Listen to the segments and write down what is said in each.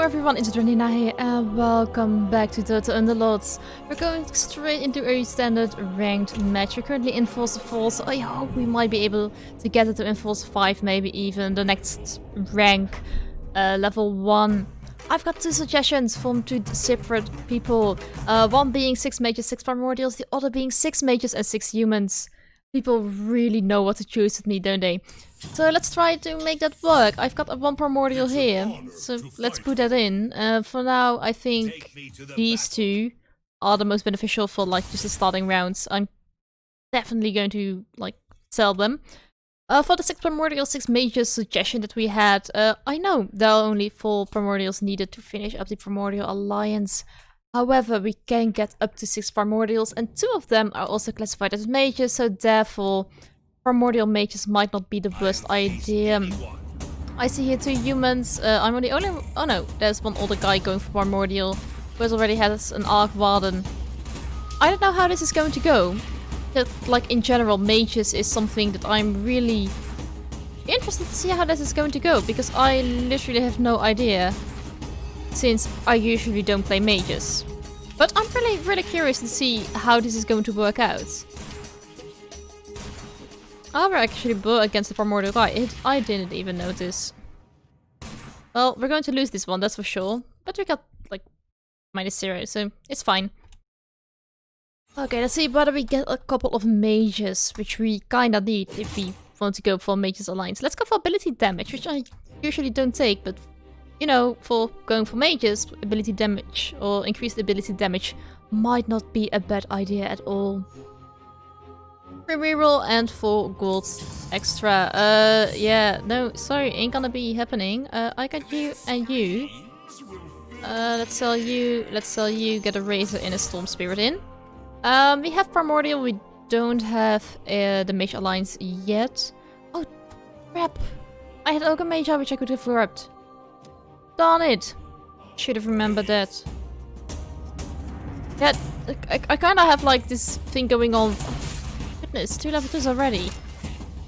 everyone, it's Dranina here and welcome back to Dota Underlords. We're going straight into a standard ranked match. We're currently in Force 4, so I hope we might be able to get it to Enforce 5, maybe even the next rank, level 1. I've got two suggestions from two separate people. One being 6 mages, 6 primordials, the other being 6 mages and 6 humans. People really know what to choose with me, don't they? So let's try to make that work. I've got a 1 primordial here, so let's put that in. For now, I think these two are the most beneficial for like just the starting rounds. I'm definitely going to like sell them. For the 6 primordial, 6 mages suggestion that we had, I know there are only 4 primordials needed to finish up the Primordial Alliance. However, we can get up to 6 primordials, and 2 of them are also classified as mages, so therefore primordial mages might not be the worst idea. I see here 2 humans. I'm the only. Oh no, there's one older guy going for primordial, who already has an Arc Warden. I don't know how this is going to go. Like in general, mages is something that I'm really interested to see how this is going to go, because I literally have no idea, since I usually don't play mages. But I'm really curious to see how this is going to work out. We're actually both against the primordial guy. I didn't even notice. Well, we're going to lose this one, that's for sure. But we got like -0, so it's fine. Okay, let's see whether we get a couple of mages, which we kinda need if we want to go for Mages Alliance. Let's go for ability damage, which I usually don't take, but you know, for going for mages, ability damage or increased ability damage might not be a bad idea at all. Free reroll and 4 gold extra. Yeah, no, sorry, ain't gonna be happening. I got you and you. Let's sell you, get a razor and a storm spirit in. We have primordial, we don't have the Mage Alliance yet. Oh, crap. I had Ogre Mage, which I could have grabbed. Darn it! Should have remembered that. Yeah, I kinda have like this thing going on. Oh, goodness, 2 level 2s already.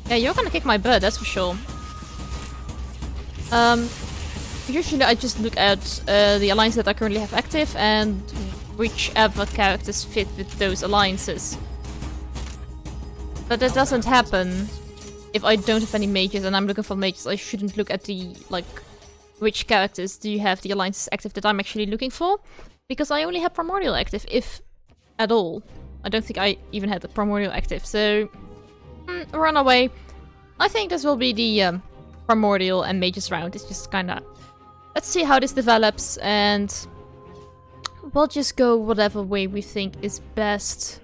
Yeah, you're gonna kick my butt, that's for sure. Usually I just look at the alliances that I currently have active and whichever characters fit with those alliances. But that doesn't happen if I don't have any mages and I'm looking for mages. I shouldn't look at the, like, which characters do you have the alliances active that I'm actually looking for, because I only have primordial active, if at all. I don't think I even had the primordial active, so run away. I think this will be the primordial and mages round. It's just kinda, let's see how this develops, and we'll just go whatever way we think is best.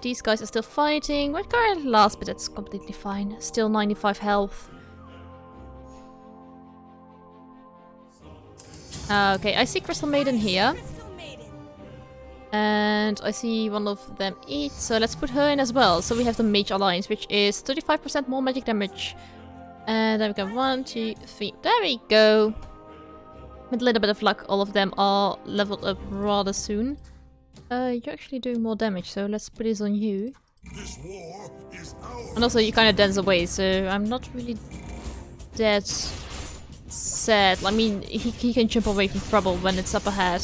These guys are still fighting. White guy last, but that's completely fine. Still 95 health. Okay, I see Crystal Maiden here. And I see one of them eat, so let's put her in as well. So we have the Mage Alliance, which is 35% more magic damage. And then we go 1, 2, 3. There we go. With a little bit of luck, all of them are leveled up rather soon. You're actually doing more damage, so let's put this on you. And also, you kind of dance away, so I'm not really that sad. I mean, he can jump away from trouble when it's up ahead.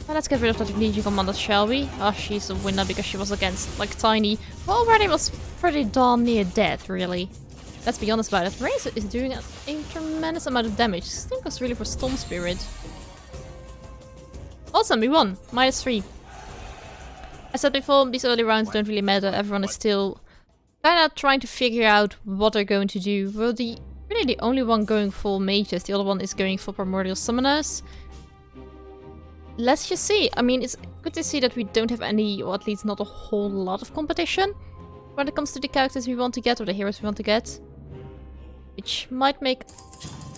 Well, let's get rid of that Legion Commander, shall we? Oh, she's a winner because she was against, like, Tiny, who already was pretty darn near dead, really. Let's be honest about it. Razor is doing a tremendous amount of damage. This thing goes really for Storm Spirit. Awesome, we won. -3. As said before, these early rounds don't really matter. Everyone is still kinda trying to figure out what they're going to do. We're really the only one going for mages. The other one is going for primordial summoners. Let's just see. I mean, it's good to see that we don't have any, or at least not a whole lot of competition when it comes to the characters we want to get, or the heroes we want to get. Which might make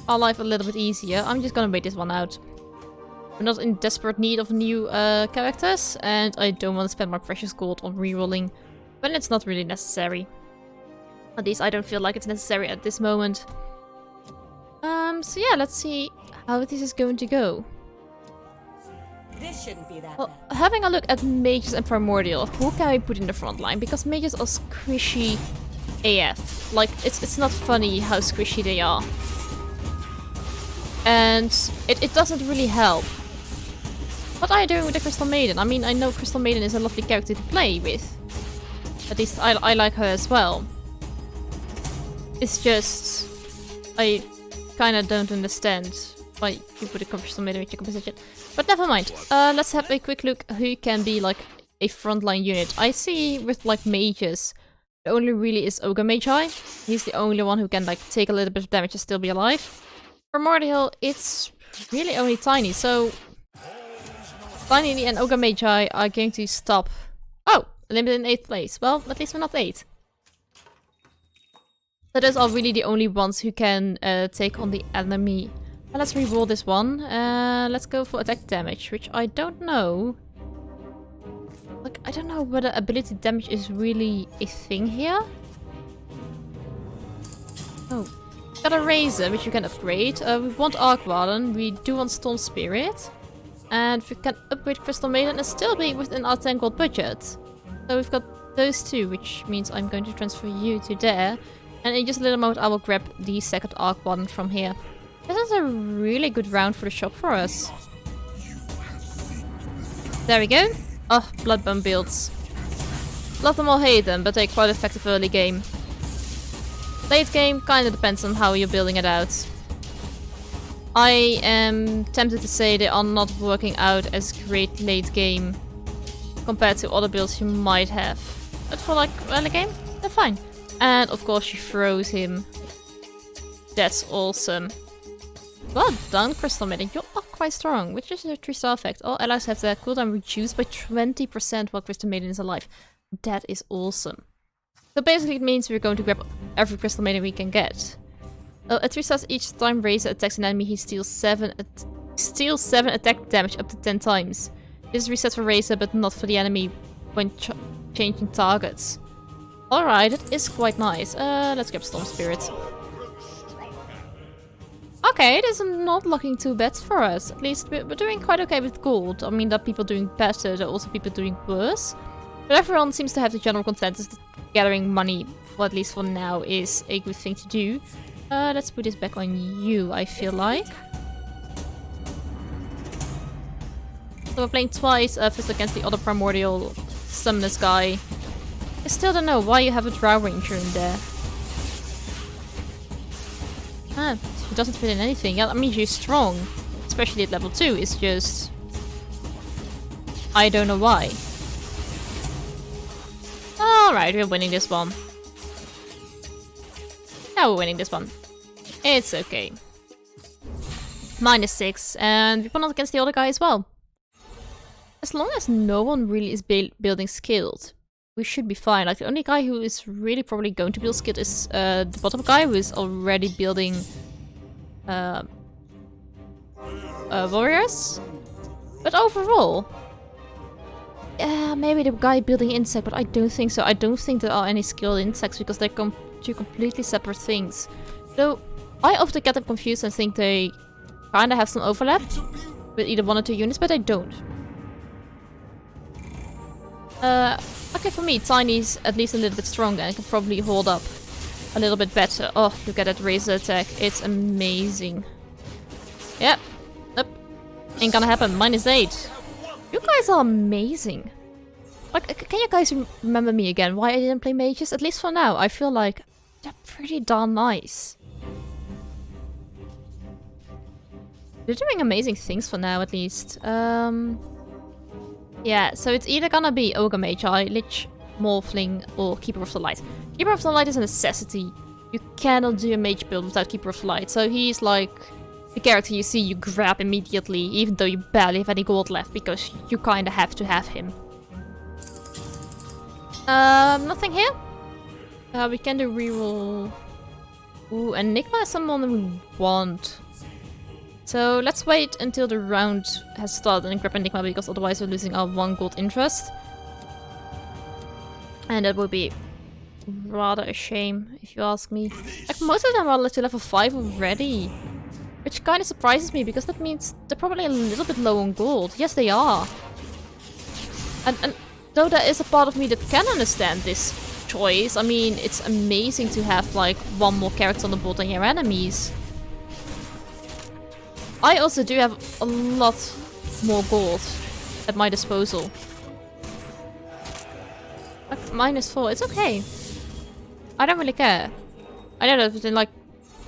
our life a little bit easier. I'm just gonna wait this one out. We're not in desperate need of new characters, and I don't want to spend my precious gold on rerolling when it's not really necessary. At least I don't feel like it's necessary at this moment. So yeah, let's see how this is going to go. This shouldn't be that Well, bad. having a look at mages and primordial, who can we put in the front line? Because mages are squishy AF. Like, it's not funny how squishy they are. And it doesn't really help. What are you doing with the Crystal Maiden? I mean, I know Crystal Maiden is a lovely character to play with. At least I like her as well. It's just... I kinda don't understand why you put a Crystal Maiden with your composition. But never mind. Let's have a quick look who can be like a frontline unit. I see with like mages, the only really is Ogre Magi. He's the only one who can like take a little bit of damage and still be alive. Primordial, it's really only Tiny, so Tiny and Ogre Magi are going to stop. Oh, limited in 8th place. Well, at least we're not 8. So those are really the only ones who can take on the enemy. Let's reroll this one. Let's go for attack damage, which I don't know. Like, I don't know whether ability damage is really a thing here. Oh. Got a Razor, which you can upgrade. We want Arc Warden, we do want Storm Spirit. And we can upgrade Crystal Maiden and still be within our 10 gold budget. So we've got those two, which means I'm going to transfer you to there. And in just a little moment I will grab the second Arc Warden from here. This is a really good round for the shop for us. There we go. Oh, Bloodbone builds. Love them or hate them, but they're quite effective early game. Late game kinda depends on how you're building it out. I am tempted to say they are not working out as great late game compared to other builds you might have. But for like early game, they're fine. And of course she throws him. That's awesome. Well done, Crystal Maiden. You are quite strong, which is a 3-star effect. All allies have their cooldown reduced by 20% while Crystal Maiden is alive. That is awesome. So basically it means we're going to grab every Crystal Maiden we can get. At 3 stars each time Razor attacks an enemy, he steals 7 attack damage up to 10 times. This is reset for Razor, but not for the enemy when changing targets. Alright, it is quite nice. Let's grab Storm Spirit. Okay, it is not looking too bad for us. At least we're doing quite okay with gold. I mean, there are people doing better, there are also people doing worse. But everyone seems to have the general consensus that gathering money, for at least for now, is a good thing to do. Let's put this back on you, I feel like. So we're playing twice, first against the other Primordial Summoners guy. I still don't know why you have a Drow Ranger in there. Ah, he doesn't fit in anything. Yeah, that means you're strong. Especially at level 2, it's just... I don't know why. Alright, we're winning this one. Now we're winning this one. It's okay. -6, and we won out against the other guy as well. As long as no one really is building skilled, we should be fine. Like, the only guy who is really probably going to build skilled is the bottom guy, who is already building warriors. But overall, yeah, maybe the guy building insect, but I don't think so. I don't think there are any skilled insects because they're two completely separate things. Though I often get them confused and think they kind of have some overlap with either one or two units, but I don't. Okay, for me, Tiny's at least a little bit stronger and can probably hold up a little bit better. Oh, look at that Razor attack. It's amazing. Yep. Nope. Ain't gonna happen. -8. You guys are amazing. Like, can you guys remember me again? Why I didn't play mages? At least for now. I feel like they're pretty darn nice. They're doing amazing things for now, at least. Yeah, so it's either gonna be Ogre Magi, Lich, Morphling, or Keeper of the Light. Keeper of the Light is a necessity. You cannot do a mage build without Keeper of the Light. So he's like the character you see you grab immediately, even though you barely have any gold left, because you kinda have to have him. Nothing here? We can do reroll. Ooh, Enigma is someone we want. So let's wait until the round has started and grab Enigma, because otherwise we're losing our 1 gold interest. And that would be rather a shame, if you ask me. Like, most of them are to level 5 already. Which kind of surprises me, because that means they're probably a little bit low on gold. Yes, they are. And though there is a part of me that can understand this choice, I mean, it's amazing to have, like, 1 more character on the board than your enemies. I also do have a lot more gold at my disposal. Like, -4, it's okay. I don't really care. I know that within like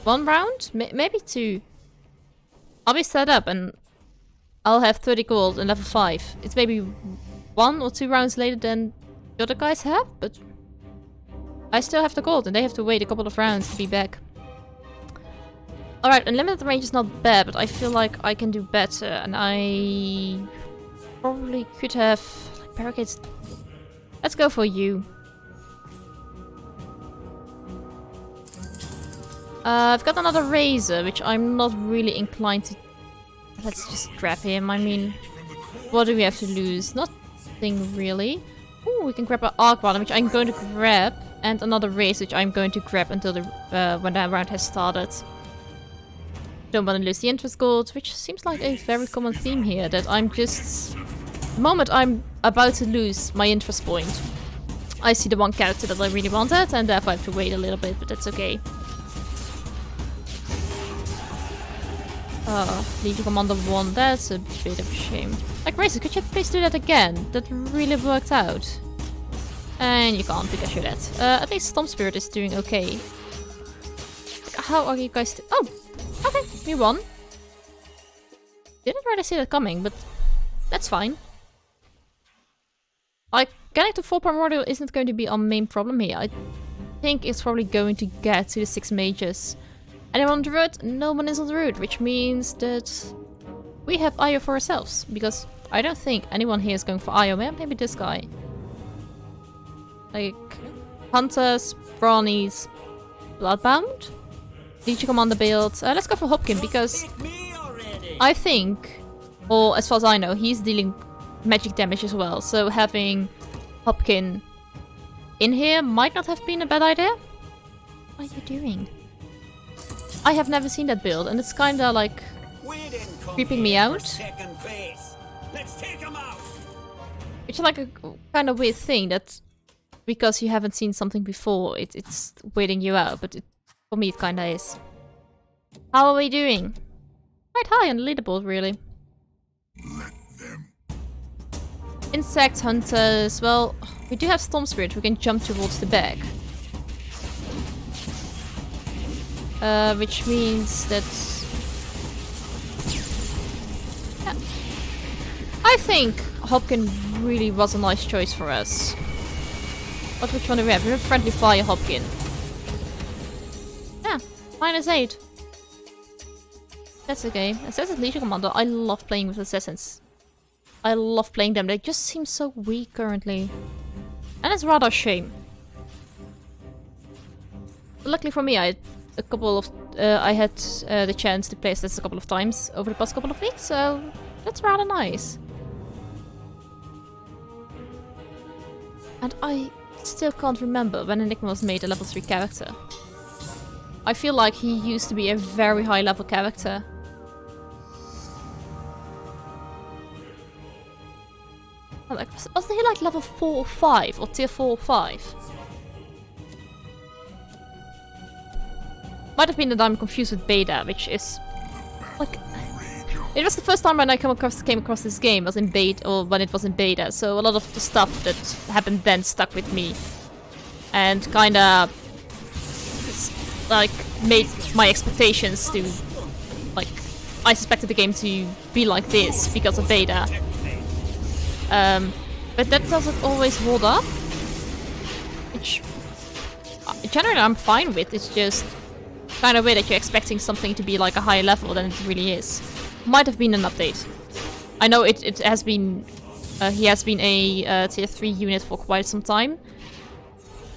1 round, maybe 2, I'll be set up and I'll have 30 gold and level 5. It's maybe 1 or 2 rounds later than the other guys have, but I still have the gold and they have to wait a couple of rounds to be back. Alright, unlimited range is not bad, but I feel like I can do better and I probably could have like, barricades. Let's go for you. I've got another razor, which I'm not really inclined to... Let's just grab him. I mean, what do we have to lose? Nothing really. Ooh, we can grab an arc bottom, which I'm going to grab. And another razor, which I'm going to grab until the when the round has started. Don't want to lose the interest gold, which seems like a very common theme here. That I'm just... The moment I'm about to lose my interest point, I see the one character that I really wanted, and therefore I have to wait a little bit, but that's okay. Legion Commander 1, that's a bit of a shame. Like, Razor, could you please do that again? That really worked out. And you can't because you're dead. At least Storm Spirit is doing okay. How are you guys... Oh! Okay, we won. Didn't really see that coming, but that's fine. Like, getting to 4 Primordial isn't going to be our main problem here. I think it's probably going to get to the 6 mages. Anyone on the road? No one is on the road, which means that we have IO for ourselves. Because I don't think anyone here is going for IO. Maybe this guy. Like, Hunters, Brawnies, Bloodbound? Legion Commander build. Let's go for Hopkin, because I think, or as far as I know, he's dealing magic damage as well. So having Hopkin in here might not have been a bad idea. What are you doing? I have never seen that build, and it's kinda like creeping me out. Which is like a kind of weird thing that because you haven't seen something before, it's weirding you out, but for me it kinda is. How are we doing? Quite high on the leaderboard, really. Insect hunters, well, we do have Storm Spirit, we can jump towards the back. Which means that... Yeah. I think Hopkin really was a nice choice for us. Which one do we have? We have Friendly Fire Hopkin. Yeah, -8. That's okay. Assassin's Legion Commander, I love playing with Assassins. I love playing them, they just seem so weak currently. And it's rather a shame. Luckily for me, I had the chance to play this a couple of times over the past couple of weeks, so that's rather nice. And I still can't remember when Enigma was made a level 3 character. I feel like he used to be a very high level character. Like, wasn't he like level 4 or 5 or tier 4 or 5? Might have been that I'm confused with beta, which is like it was the first time when I came across this game was in beta, or when it was in beta. So a lot of the stuff that happened then stuck with me, and kind of like made my expectations to like I suspected the game to be like this because of beta. But that doesn't always hold up, which generally I'm fine with. It's just kind of weird that you're expecting something to be like a higher level than it really is. Might have been an update. I know it has been... he has been a tier 3 unit for quite some time.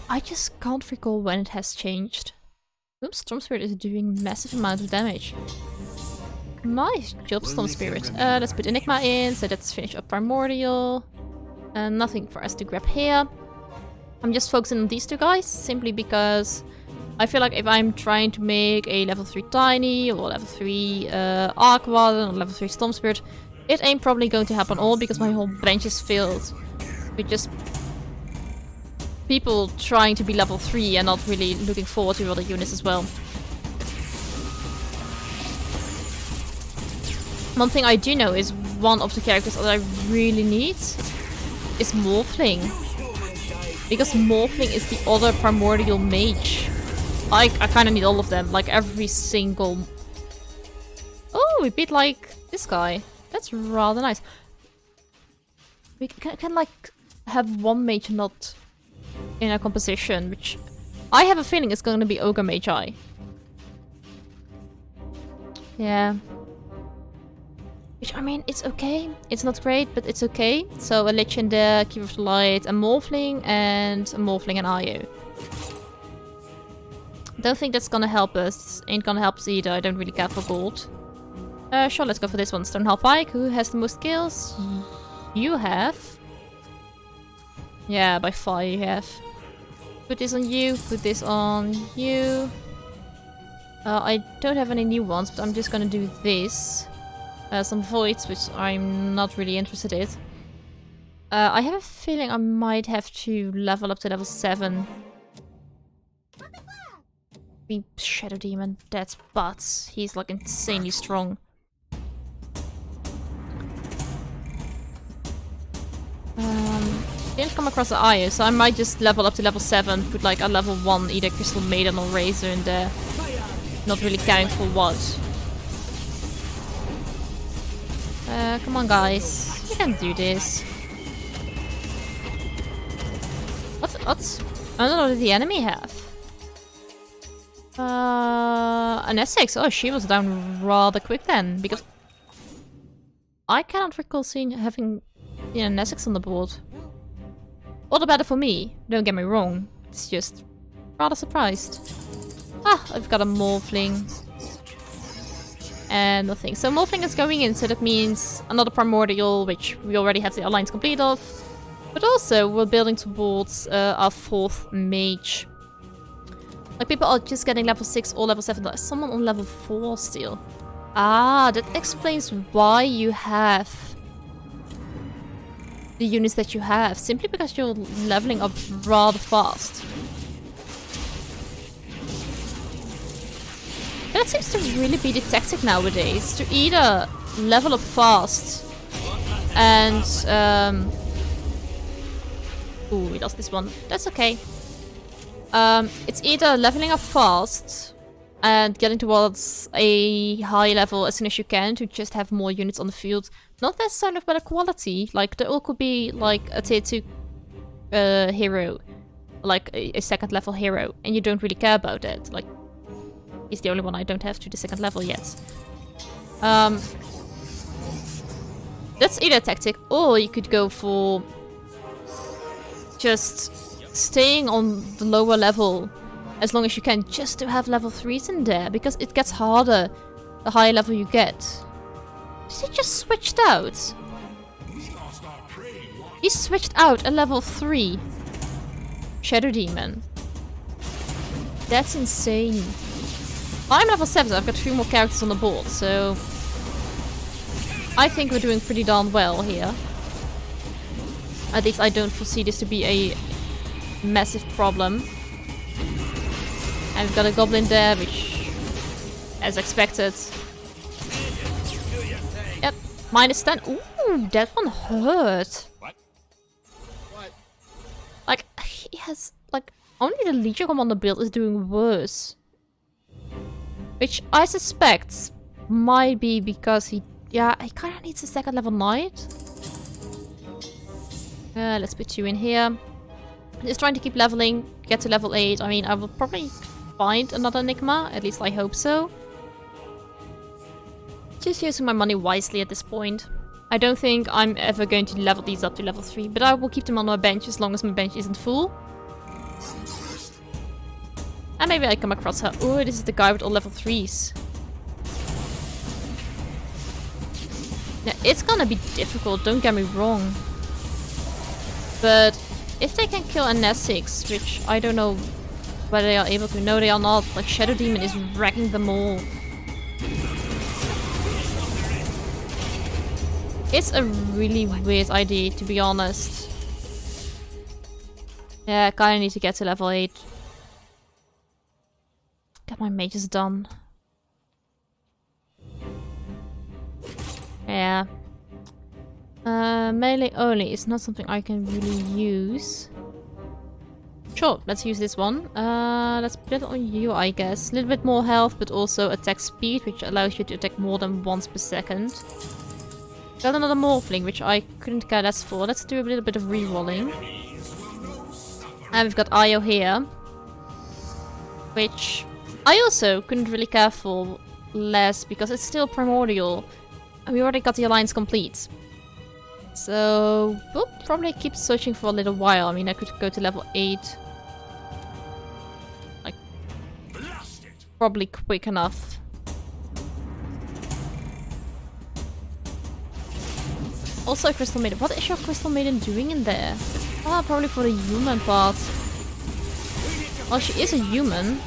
I just can't recall when it has changed. Oops, Storm Spirit is doing massive amount of damage. Nice job, Storm Spirit. Let's put Enigma in, so let's finish up Primordial. Nothing for us to grab here. I'm just focusing on these two guys, simply because I feel like if I'm trying to make a level 3 Tiny, or level 3 Arc Warden, or level 3 Storm Spirit, it ain't probably going to happen all, because my whole bench is filled with just people trying to be level 3 and not really looking forward to other units as well. One thing I do know is one of the characters that I really need is Morphling. Because Morphling is the other Primordial mage. I kind of need all of them, like every single... Oh, we beat like this guy. That's rather nice. We can like have one mage not in a composition, which I have a feeling is going to be Ogre Magi. Yeah. Which, I mean, it's okay. It's not great, but it's okay. So a Lich in there, Keeper of the Light, a Morphling and IO. Don't think that's gonna help us. Ain't gonna help us either. I don't really care for gold. Sure, let's go for this one. Stonehalf Pike. Who has the most kills? You have. Yeah, by far you have. Put this on you. Put this on you. I don't have any new ones, but I'm just gonna do this. Some voids, which I'm not really interested in. I have a feeling I might have to level up to level 7. Be Shadow Demon, that's butts. He's like insanely strong. Didn't come across the IO, so I might just level up to level 7, put like a level 1 either Crystal Maiden or Razor in there. Not really caring for what. Come on guys, you can do this. What? I don't know what the enemy have. An Essex. Oh, she was down rather quick then, because I cannot recall having an Essex on the board. All the better for me, don't get me wrong. It's just rather surprised. Ah, I've got a Morphling. And nothing. So Morphling is going in, so that means another Primordial, which we already have the alliance complete of. But also, we're building towards our 4th mage. Like, people are just getting level 6 or level 7. There's someone on level 4 still. Ah, that explains why you have the units that you have. Simply because you're leveling up rather fast. That seems to really be the tactic nowadays. To either level up fast and... Ooh, we lost this one. That's okay. It's either leveling up fast and getting towards a high level as soon as you can to just have more units on the field. Not necessarily of better quality. Like, the ult could be like a tier 2 hero. Like a 2nd level hero. And you don't really care about it. Like, he's the only one I don't have to the 2nd level yet. That's either a tactic, or you could go for just staying on the lower level as long as you can, just to have level 3s in there, because it gets harder the higher level you get. Is he just switched out? He switched out a level 3 Shadow Demon. That's insane. I'm level 7, so I've got 3 more characters on the board, so I think we're doing pretty darn well here. At least I don't foresee this to be a massive problem. And we've got a goblin there, which, as expected. Yep, -10. Ooh, that one hurt. What? Like, he has, like, only the Legion Commander build is doing worse. Which I suspect might be because he kind of needs a 2nd level knight. Let's put you in here. Just trying to keep leveling, get to level 8. I mean, I will probably find another Enigma, at least I hope so. Just using my money wisely at this point. I don't think I'm ever going to level these up to level 3, but I will keep them on my bench as long as my bench isn't full. And maybe I come across her. Oh, this is the guy with all level 3s. Now, it's gonna be difficult, don't get me wrong. But if they can kill an S6, which I don't know whether they are able to. No, they are not. Like, Shadow Demon is wrecking them all. It's a really weird idea, to be honest. Yeah, I kinda need to get to level 8. Get my mages done. Melee only is not something I can really use. Sure, let's use this one. Let's put it on you, I guess. A little bit more health, but also attack speed, which allows you to attack more than once per second. Got another Morphling, which I couldn't care less for. Let's do a little bit of rerolling. And we've got Io here, which I also couldn't really care for less, because it's still Primordial. And we already got the alliance complete. So, we'll probably keep searching for a little while. I mean, I could go to level 8. Like, probably quick enough. Also, Crystal Maiden. What is your Crystal Maiden doing in there? Oh, probably for the human part. Well, she is a human.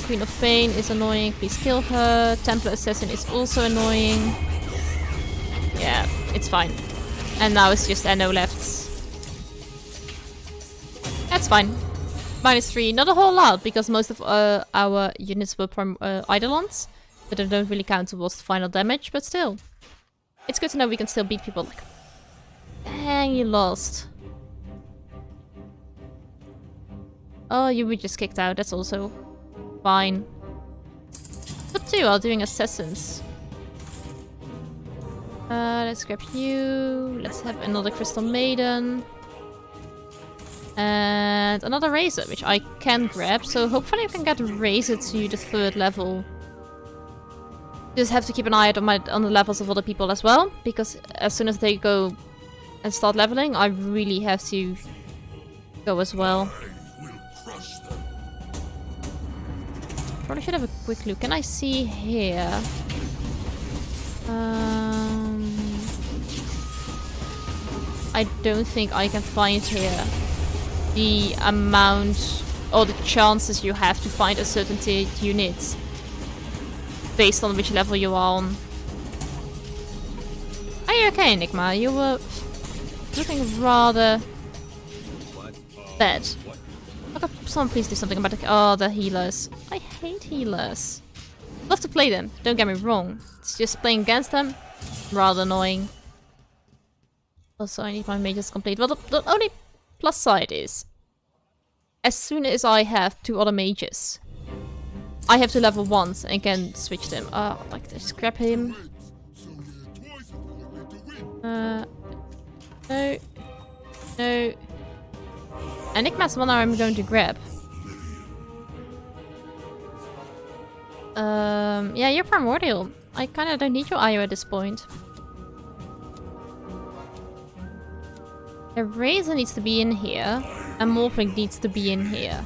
Queen of Pain is annoying. Please kill her. Templar Assassin is also annoying. Yeah, it's fine. And now it's just Enno left. That's fine. -3. Not a whole lot, because most of our units were Eidolons. But they don't really count towards the final damage, but still. It's good to know we can still beat people. Like, dang, you lost. Oh, you were just kicked out. That's also fine. But 2 are doing assassins. Let's grab you. Let's have another Crystal Maiden. And another Razor, which I can grab. So hopefully I can get Razor to the 3rd level. Just have to keep an eye out on the levels of other people as well. Because as soon as they go and start leveling, I really have to go as well. Probably should have a quick look. Can I see here? I don't think I can find here the amount or the chances you have to find a certain unit based on which level you are on. Are you okay, Enigma? You were looking rather bad. Okay, someone please do something about the healers. I hate healers. Love to play them, don't get me wrong. It's just playing against them, rather annoying. Also, I need my mages complete. Well, the only plus side is, as soon as I have 2 other mages, I have to level once and can switch them. I'd like to scrap him. No. No. Enigma's one I'm going to grab. Yeah, you're Primordial. I kinda don't need your IO at this point. A Razor needs to be in here. A Morphling needs to be in here.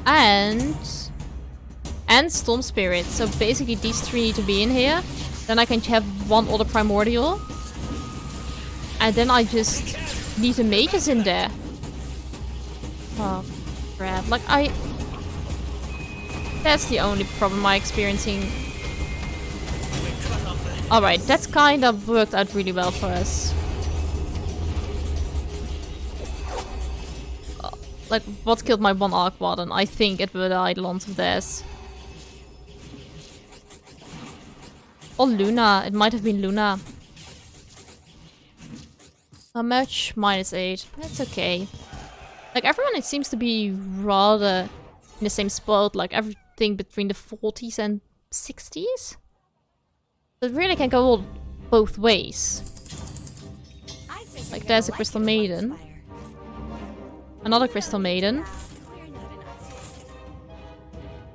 And Storm Spirit. So basically these 3 need to be in here. Then I can have 1 other Primordial. And then I just need the mages in there. Oh, crap. Like, that's the only problem I'm experiencing. Alright, that's kind of worked out really well for us. Like, what killed my 1 Arc Warden? I think it were the Eidolons of theirs. Or Luna. It might have been Luna. How much? -8. That's okay. Like, everyone, it seems to be rather in the same spot. Like, everything between the 40s and 60s. It really can go both ways. Like, there's a Crystal Maiden. Another Crystal Maiden.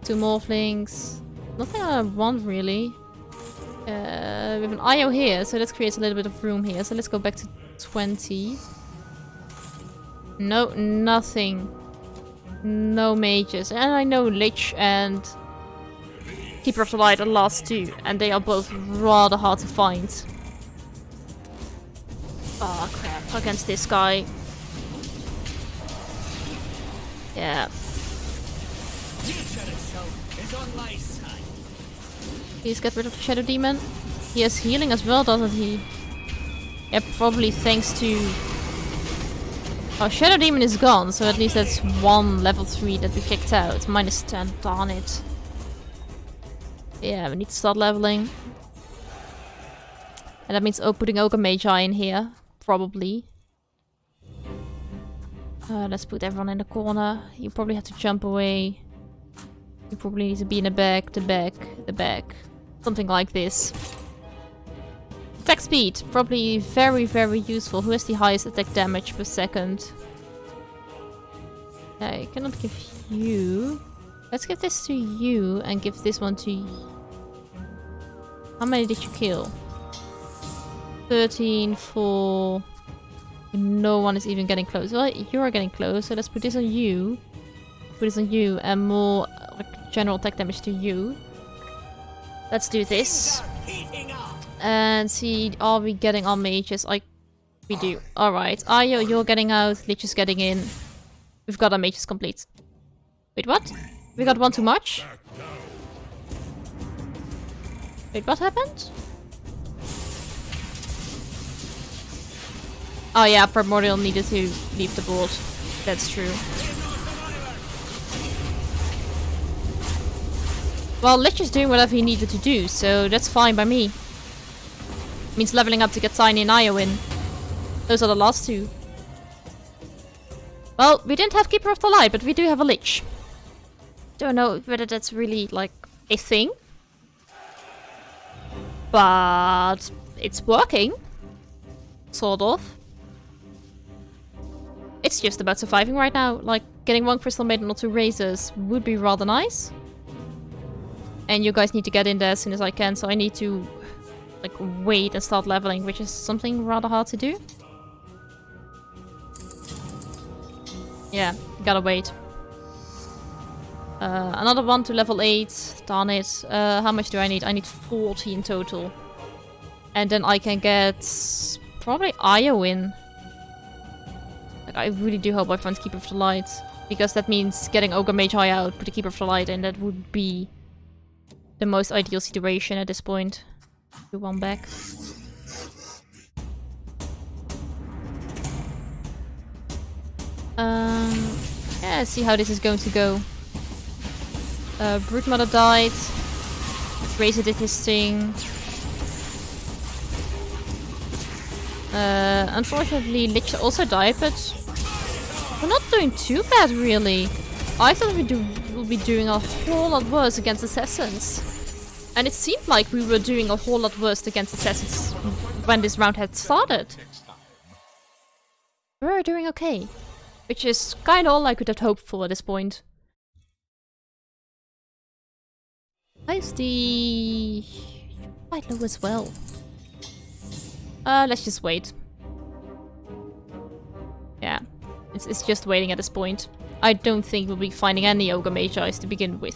2 Morphlings. Nothing I want, really. We have an IO here, so that creates a little bit of room here. So let's go back to 20. No, nothing. No mages. And I know Lich and Keeper of the Light are the last 2. And they are both rather hard to find. Oh crap, against this guy. Yeah. Please get rid of the Shadow Demon. He has healing as well, doesn't he? Yeah, probably thanks to... Oh, Shadow Demon is gone, so at least that's 1 level 3 that we kicked out. -10, darn it. Yeah, we need to start leveling. And that means putting Ogre Magi in here. Probably. Let's put everyone in the corner. You probably have to jump away. You probably need to be in the back, the back, the back. Something like this. Attack speed. Probably very, very useful. Who has the highest attack damage per second? I cannot give you. Let's give this to you and give this one to you. How many did you kill? 13, 4. No one is even getting close. Well, you are getting close, so let's put this on you. Put this on you and more general attack damage to you. Let's do this. And see, are we getting our mages? We do. Alright. Ayo, you're getting out. Lich is getting in. We've got our mages complete. Wait, what? We got one too much? Wait, what happened? Oh yeah, Primordial needed to leave the board. That's true. Well, Lich is doing whatever he needed to do, so that's fine by me. Means leveling up to get Tiny and Io in. Those are the last two. Well, we didn't have Keeper of the Light, but we do have a Lich. Don't know whether that's really, like, a thing. But it's working. Sort of. It's just about surviving right now. Like, getting one Crystal Maiden or 2 Razors would be rather nice. And you guys need to get in there as soon as I can, so I need to, like, wait and start leveling, which is something rather hard to do. Yeah, gotta wait. Another one to level 8. Darn it. How much do I need? I need 40 in total. And then I can get probably Io in. Like, I really do hope I find Keeper of the Light. Because that means getting Ogre Magi out, put the Keeper of the Light in. That would be the most ideal situation at this point. Do one back. Yeah, see how this is going to go. Brood Mother died. Razor did his thing. Unfortunately, Lich also died, but we're not doing too bad, really. I thought we'll be doing a whole lot worse against assassins. And it seemed like we were doing a whole lot worse against assassins when this round had started. We were doing okay. Which is kind of all I could have hoped for at this point. How's the... quite low as well. Let's just wait. Yeah, it's just waiting at this point. I don't think we'll be finding any Ogre Magi's to begin with.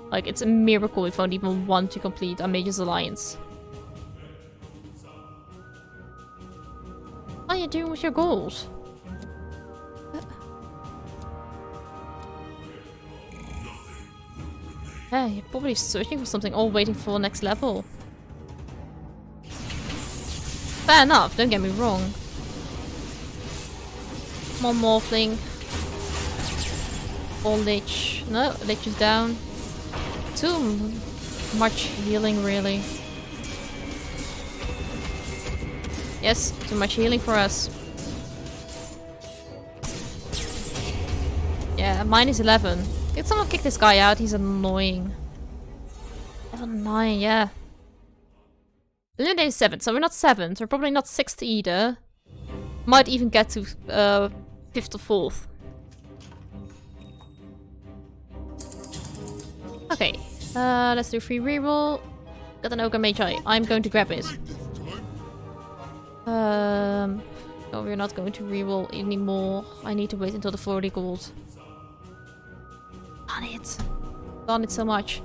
Like, it's a miracle we found even one to complete our Mage's Alliance. What are you doing with your gold? Yeah, you're probably searching for something or waiting for the next level. Fair enough, don't get me wrong. More Morphling. Or Lich. No, Lich is down. Too much healing, really. Yes, too much healing for us. Yeah, mine is 11. Can someone kick this guy out? He's annoying. Level 9, yeah. Eliminated is 7, so we're not 7th. We're probably not 6th either. Might even get to 5th or 4th. Okay, let's do a free reroll. Got an Ogre Magi. I'm going to grab it. No, we're not going to reroll anymore. I need to wait until the 40 gold. Darn it. Darn it so much.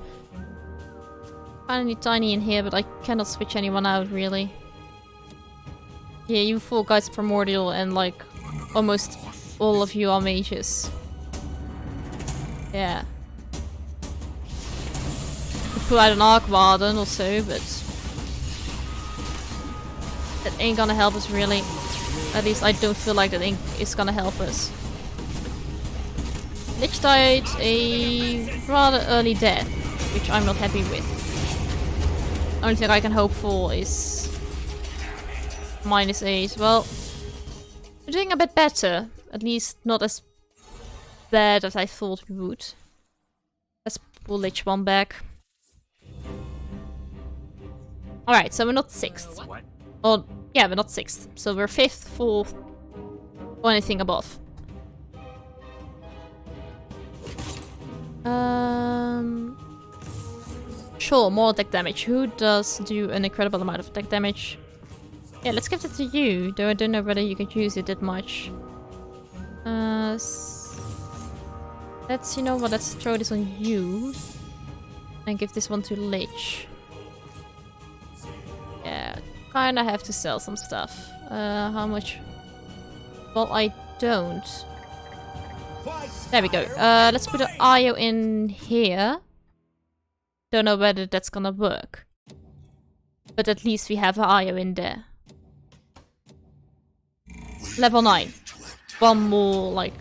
I need Tiny in here, but I cannot switch anyone out, really. Yeah, you 4 guys are Primordial and, like, almost all of you are mages. Yeah. Could pull out an Arc Warden or so, but that ain't gonna help us, really. At least I don't feel like that is gonna help us. Lich died a rather early death, which I'm not happy with. Only thing I can hope for is -8. Well, we're doing a bit better. At least not as bad as I thought we would. Let's pull Lich 1 back. Alright, so we're not 6th. Or, yeah, we're not 6th. So we're 5th, 4th, or anything above. Sure, more attack damage. Who does do an incredible amount of attack damage? Yeah, let's give it to you, though I don't know whether you can use it that much. Let's, you know what, let's throw this on you. And give this one to Lich. Yeah, kinda have to sell some stuff. How much? Well, I don't. There we go. Let's put an IO in here. Don't know whether that's gonna work. But at least we have an IO in there. Level 9. One more, like...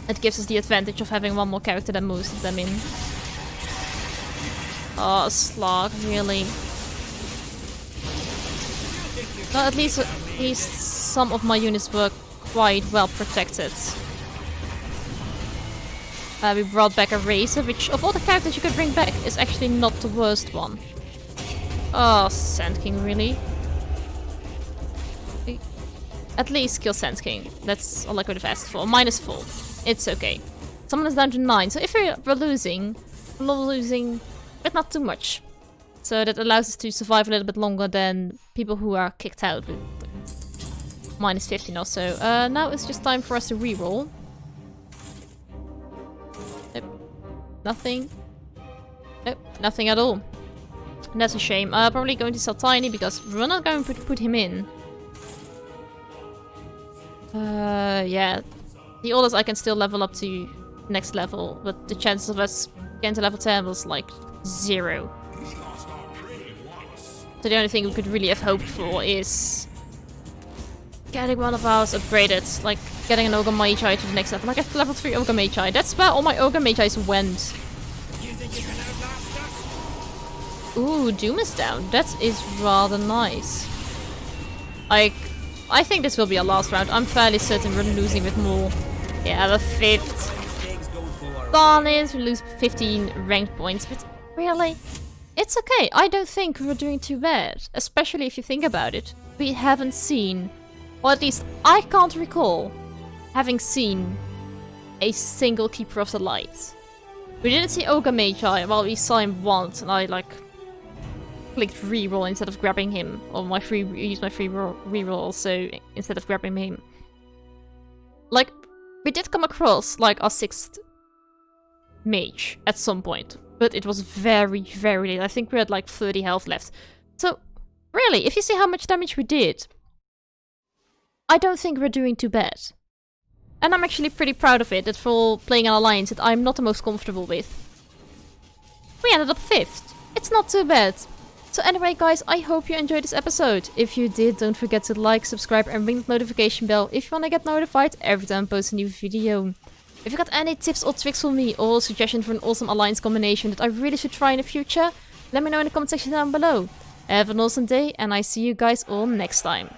It gives us the advantage of having one more character than most of them in. Oh, Slug, really. Well, at least some of my units were quite well protected. We brought back a Razor, which of all the characters you could bring back is actually not the worst one. Oh, Sand King, really? At least kill Sand King. That's all I could have asked for. -4. It's okay. Someone is down to 9, so if we're losing, but not too much. So that allows us to survive a little bit longer than people who are kicked out with -15 or so. Now it's just time for us to reroll. Nope. Nothing. Nope, nothing at all. That's a shame. Probably going to sell Tiny because we're not going to put him in. Yeah. The oldest I can still level up to next level, but the chances of us getting to level 10 was like 0. So the only thing we could really have hoped for is getting one of ours upgraded, like getting an Ogre Magi to the next level. Like I have level 3 Ogre Magi. That's where all my Ogre Magis went. Ooh, Doom is down. That is rather nice. Like, I think this will be our last round. I'm fairly certain we're losing with more. Yeah, the 5th. Darn it, we lose 15 ranked points, but really? It's okay. I don't think we're doing too bad. Especially if you think about it. We haven't seen, or at least I can't recall, having seen a single Keeper of the Light. We didn't see Ogre Magi. Well, we saw him once, and I like clicked reroll instead of grabbing him, or used my free reroll also instead of grabbing him. Like, we did come across like our 6th mage at some point, but it was very, very late. I think we had like 30 health left. So, really, if you see how much damage we did, I don't think we're doing too bad. And I'm actually pretty proud of it, that for playing an alliance that I'm not the most comfortable with, we ended up 5th. It's not too bad. So anyway guys, I hope you enjoyed this episode. If you did, don't forget to like, subscribe and ring the notification bell if you want to get notified every time I post a new video. If you got any tips or tricks for me or a suggestion for an awesome alliance combination that I really should try in the future, let me know in the comment section down below. Have an awesome day and I see you guys all next time.